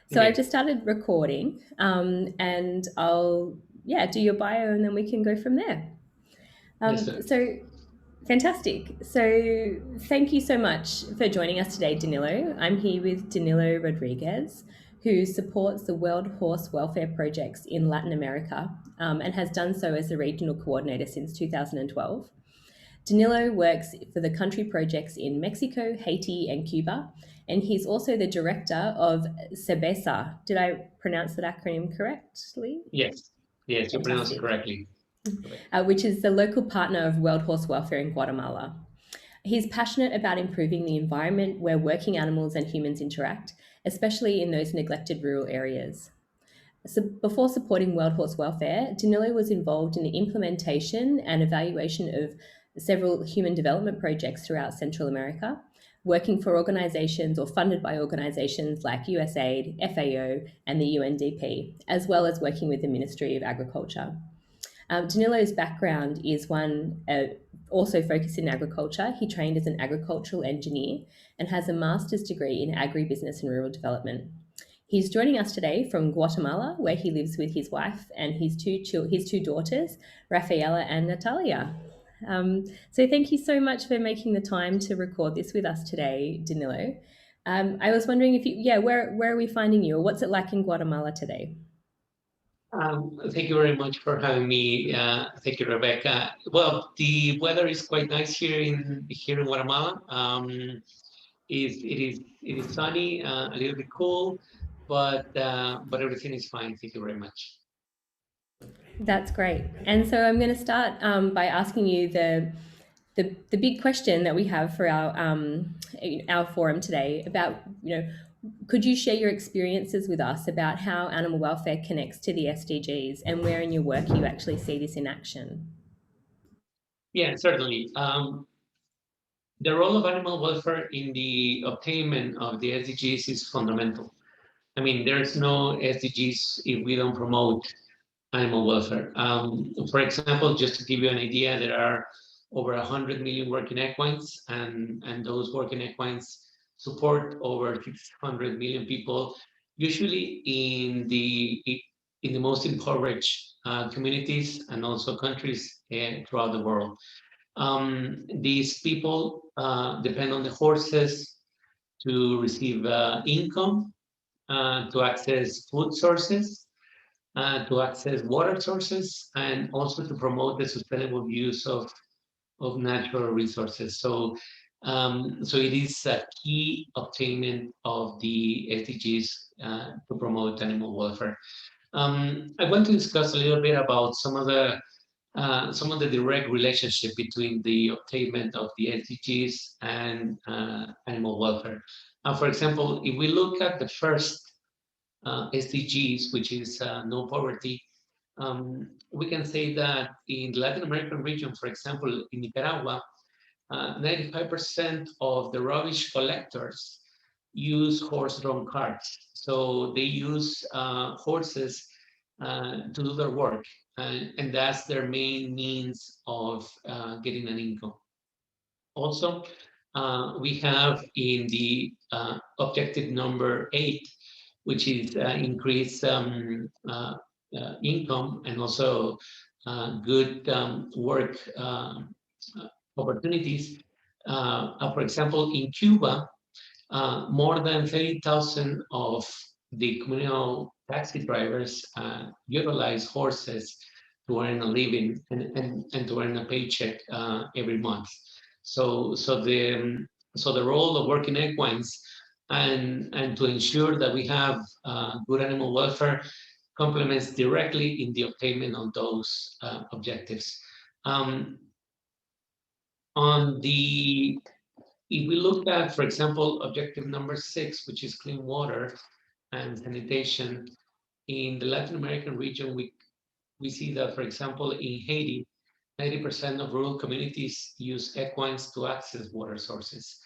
So I've Okay. just started recording, and I'll do your bio, and then we can go from there. Yes, sir. So fantastic. So thank you so much for joining us today, Danilo. I'm here with Danilo Rodriguez, who supports the World Horse Welfare Projects in Latin America, and has done so as the regional coordinator since 2012. Danilo works for the country projects in Mexico, Haiti, and Cuba, and he's also the director of CEBESA. Did I pronounce that acronym correctly? Yes. Yes, you pronounced it Fantastic. correctly. Correct. Which is the local partner of World Horse Welfare in Guatemala. He's passionate about improving the environment where working animals and humans interact, especially in those neglected rural areas. So before supporting World Horse Welfare, Danilo was involved in the implementation and evaluation of several human development projects throughout Central America, working for organizations or funded by organizations like USAID, FAO, and the UNDP, as well as working with the Ministry of Agriculture. Danilo's background is one also focused in agriculture. He trained as an agricultural engineer and has a master's degree in agribusiness and rural development. He's joining us today from Guatemala, where he lives with his wife and his two daughters, Rafaela and Natalia. So thank you so much for making the time to record this with us today, Danilo. I was wondering if where are we finding you, or what's it like in Guatemala today? Thank you very much for having me. Thank you, Rebecca. Well, the weather is quite nice here in Guatemala. It is sunny, a little bit cool, but everything is fine. Thank you very much. That's great. And so I'm going to start by asking you the big question that we have for our forum today about, could you share your experiences with us about how animal welfare connects to the SDGs and where in your work you actually see this in action? Yeah, certainly. The role of animal welfare in the obtainment of the SDGs is fundamental. I mean, there's no SDGs if we don't promote animal welfare. For example, just to give you an idea, there are over 100 million working equines, and those working equines support over 600 million people, usually in the most impoverished communities and also countries throughout the world. These people depend on the horses to receive income, to access food sources, to access water sources, and also to promote the sustainable use of natural resources. So it is a key obtainment of the SDGs to promote animal welfare. I want to discuss a little bit about some of the direct relationship between the obtainment of the SDGs and animal welfare. For example, if we look at the first SDGs, which is no poverty, we can say that in the Latin American region, for example, in Nicaragua, 95% of the rubbish collectors use horse-drawn carts. So they use horses to do their work, and that's their main means of getting an income. Also, we have in the objective number 8, which is increase income and also good work opportunities. For example, in Cuba, more than 30,000 of the communal taxi drivers utilize horses to earn a living and to earn a paycheck every month. So the role of working equines and to ensure that we have good animal welfare complements directly in the obtainment of those objectives. Um, on the If we look at, for example, objective number 6, which is clean water and sanitation, in the Latin American region, we see that, for example, in Haiti, 90% of rural communities use equines to access water sources.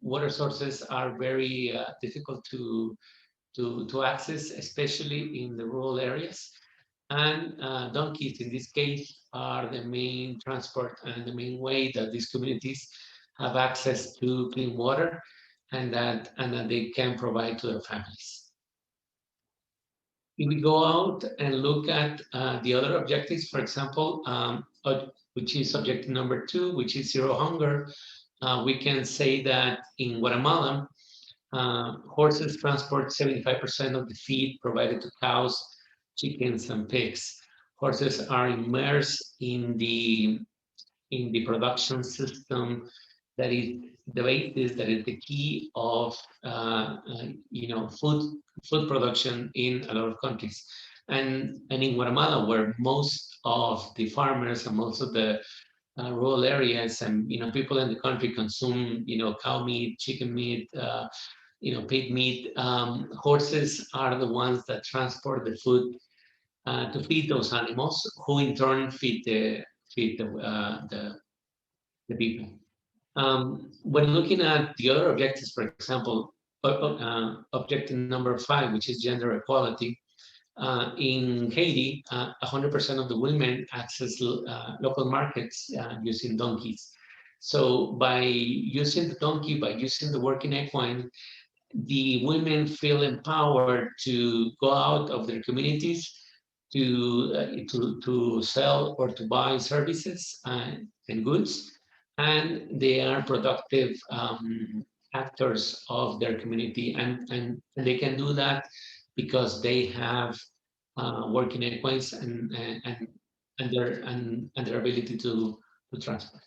Water sources are very difficult to access, especially in the rural areas. And donkeys, in this case, are the main transport and the main way that these communities have access to clean water and that they can provide to their families. if we go out and look at the other objectives, for example, which is objective number 2, which is zero hunger, we can say that in Guatemala, horses transport 75% of the feed provided to cows, chickens, and pigs. Horses are immersed in the production system that is the basis, that is the key of food production in a lot of countries. And in Guatemala, where most of the farmers and most of the rural areas and people in the country consume cow meat, chicken meat, pig meat, horses are the ones that transport the food to feed those animals, who in turn feed the people. When looking at the other objectives, for example, objective number 5, which is gender equality, in Haiti, 100% of the women access local markets using donkeys. So by using the donkey, by using the working equine, the women feel empowered to go out of their communities to sell or to buy services and goods, and they are productive actors of their community, and they can do that because they have working equines and their ability to transport.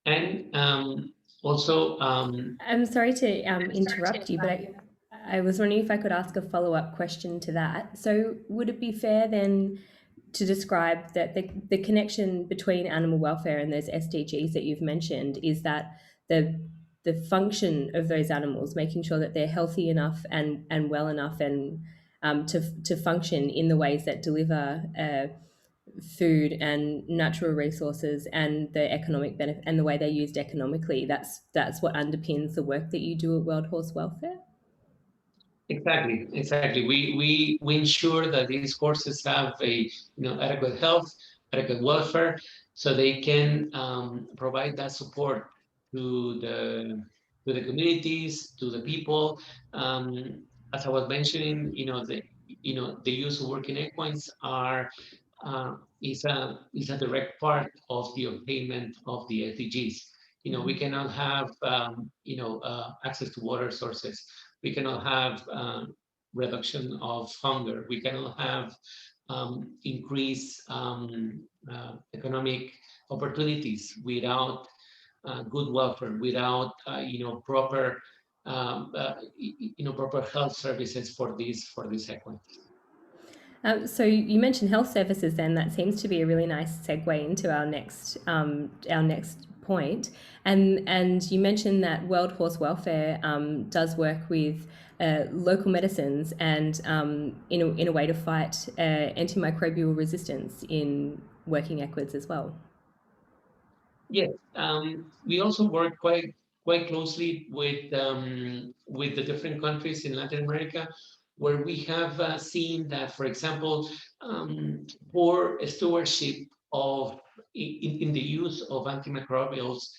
And also, I'm sorry to interrupt you, but I was wondering if I could ask a follow-up question to that. So, would it be fair then to describe that the connection between animal welfare and those SDGs that you've mentioned is that the function of those animals, making sure that they're healthy enough and well enough and to function in the ways that deliver food and natural resources and the economic benefit and the way they're used economically. That's what underpins the work that you do at World Horse Welfare. exactly. We ensure that these horses have a adequate health, adequate welfare, so they can provide that support to the communities, to the people. As I was mentioning, the use of working equines is a direct part of the attainment of the SDGs. We cannot have access to water sources. We cannot have reduction of hunger. We cannot have increased economic opportunities without good welfare, without proper proper health services for these equines. So you mentioned health services. Then that seems to be a really nice segue into our next point. And you mentioned that World Horse Welfare does work with local medicines and in a way to fight antimicrobial resistance in working equids as well. Yes, we also work quite closely with the different countries in Latin America, where we have seen that, for example, poor stewardship of in the use of antimicrobials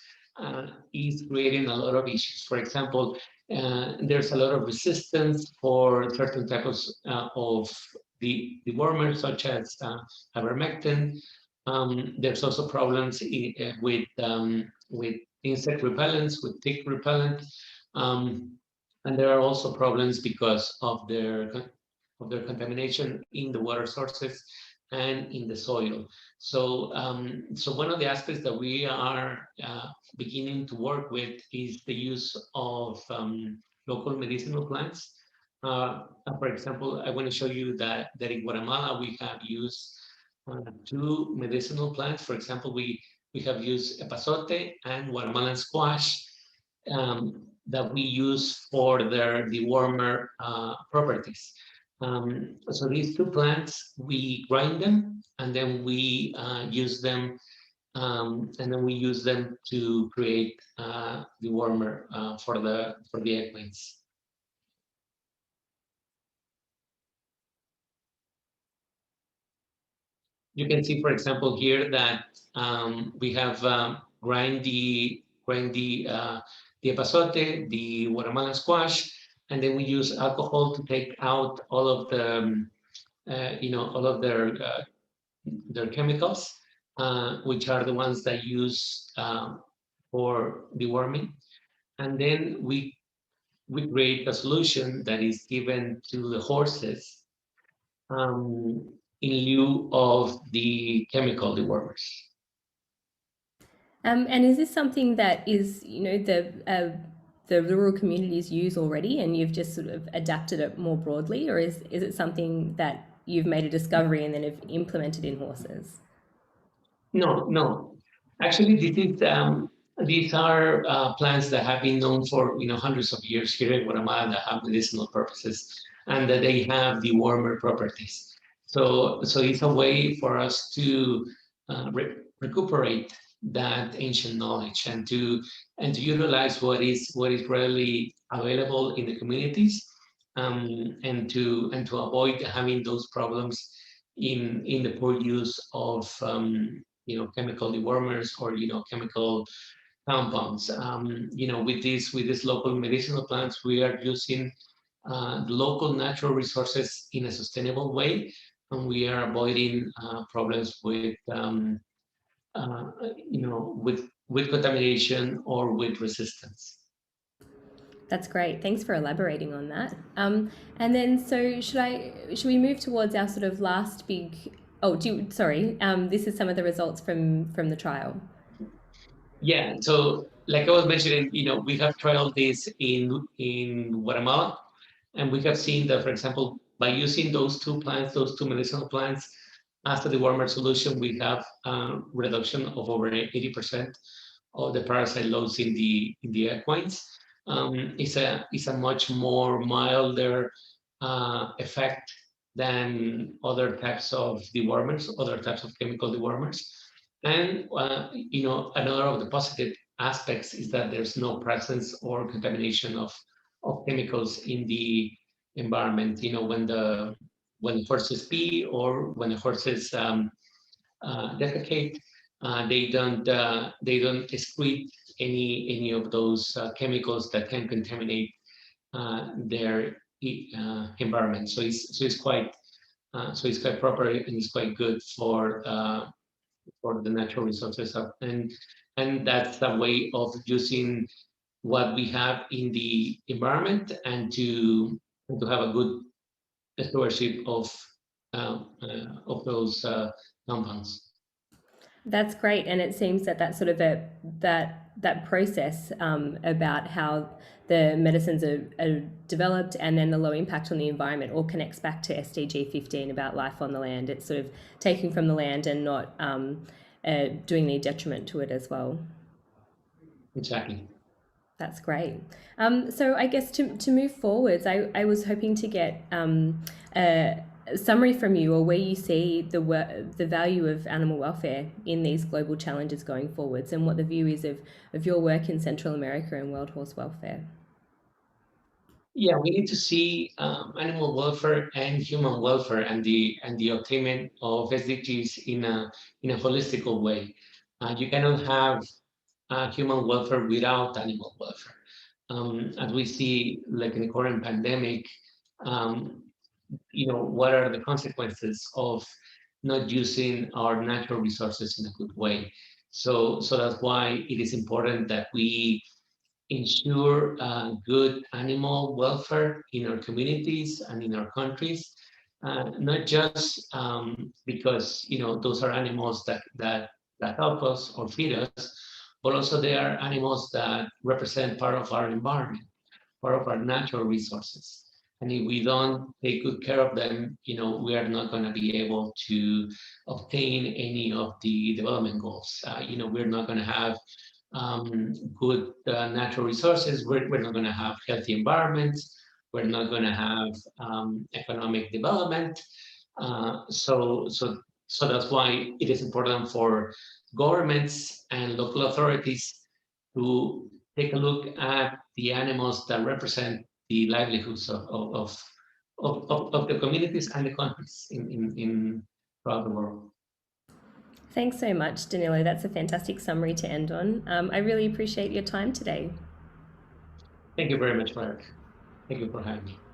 is creating a lot of issues. For example, there's a lot of resistance for certain types of the dewormers, such as ivermectin. There's also problems with insect repellents, with tick repellent, and there are also problems because of their contamination in the water sources and in the soil. So one of the aspects that we are beginning to work with is the use of local medicinal plants. For example, I want to show you that in Guatemala we have used 2 medicinal plants. For example, we have used epazote and Guatemalan squash that we use for their dewormer properties. So these 2 plants, we grind them and then we use them to create dewormer for the equines. You can see, for example, here that we have grind the the epazote, the Guatemalan squash, and then we use alcohol to take out all of the all of their chemicals, which are the ones that use for deworming. And then we create a solution that is given to the horses in lieu of the chemical dewormers. And is this something that is, the rural communities use already, and you've just sort of adapted it more broadly, or is it something that you've made a discovery and then have implemented in horses? No, no. Actually, these are plants that have been known for hundreds of years here in Guatemala that have medicinal purposes and that they have the warmer properties. So it's a way for us to recuperate that ancient knowledge and to utilize what is readily available in the communities, and to avoid having those problems in the poor use of chemical dewormers or chemical compounds. With these local medicinal plants, we are using the local natural resources in a sustainable way, and we are avoiding problems uh, with contamination or with resistance. That's great. Thanks for elaborating on that. And then, so should we move towards our sort of last big? Oh, sorry. This is some of the results from the trial. Yeah. So, like I was mentioning, we have trialed this in Guatemala, and we have seen that, for example, by using those two medicinal plants, after the warmer solution, we have reduction of over 80% of the parasite loads in the equines. It's a much more milder effect than other types of dewormers, other types of chemical dewormers. And another of the positive aspects is that there's no presence or contamination of chemicals in the environment. When horses pee or when the horses defecate, they don't excrete any of those chemicals that can contaminate their environment. So it's quite proper, and it's quite good for the natural resources and that's a way of using what we have in the environment and to have a good stewardship of those compounds. That's great, and it seems that that sort of that process about how the medicines are developed and then the low impact on the environment all connects back to SDG 15 about life on the land. It's sort of taking from the land and not doing any detriment to it as well. Exactly. That's great. So I guess to move forwards, I was hoping to get a summary from you, or where you see the value of animal welfare in these global challenges going forwards, and what the view is of your work in Central America and world horse welfare. Yeah, we need to see animal welfare and human welfare and the attainment of SDGs in a holistic way. You cannot have human welfare without animal welfare. As we see, like in the current pandemic, um, what are the consequences of not using our natural resources in a good way? So that's why it is important that we ensure good animal welfare in our communities and in our countries, not just because those are animals that help us or feed us, but also they are animals that represent part of our environment, part of our natural resources. And if we don't take good care of them, we are not going to be able to obtain any of the development goals. We're not going to have good natural resources. We're not going to have healthy environments. We're not going to have economic development. So that's why it is important for governments and local authorities to take a look at the animals that represent the livelihoods of the communities and the countries in throughout the world. Thanks so much, Danilo. That's a fantastic summary to end on. I really appreciate your time today. Thank you very much, Mark. Thank you for having me.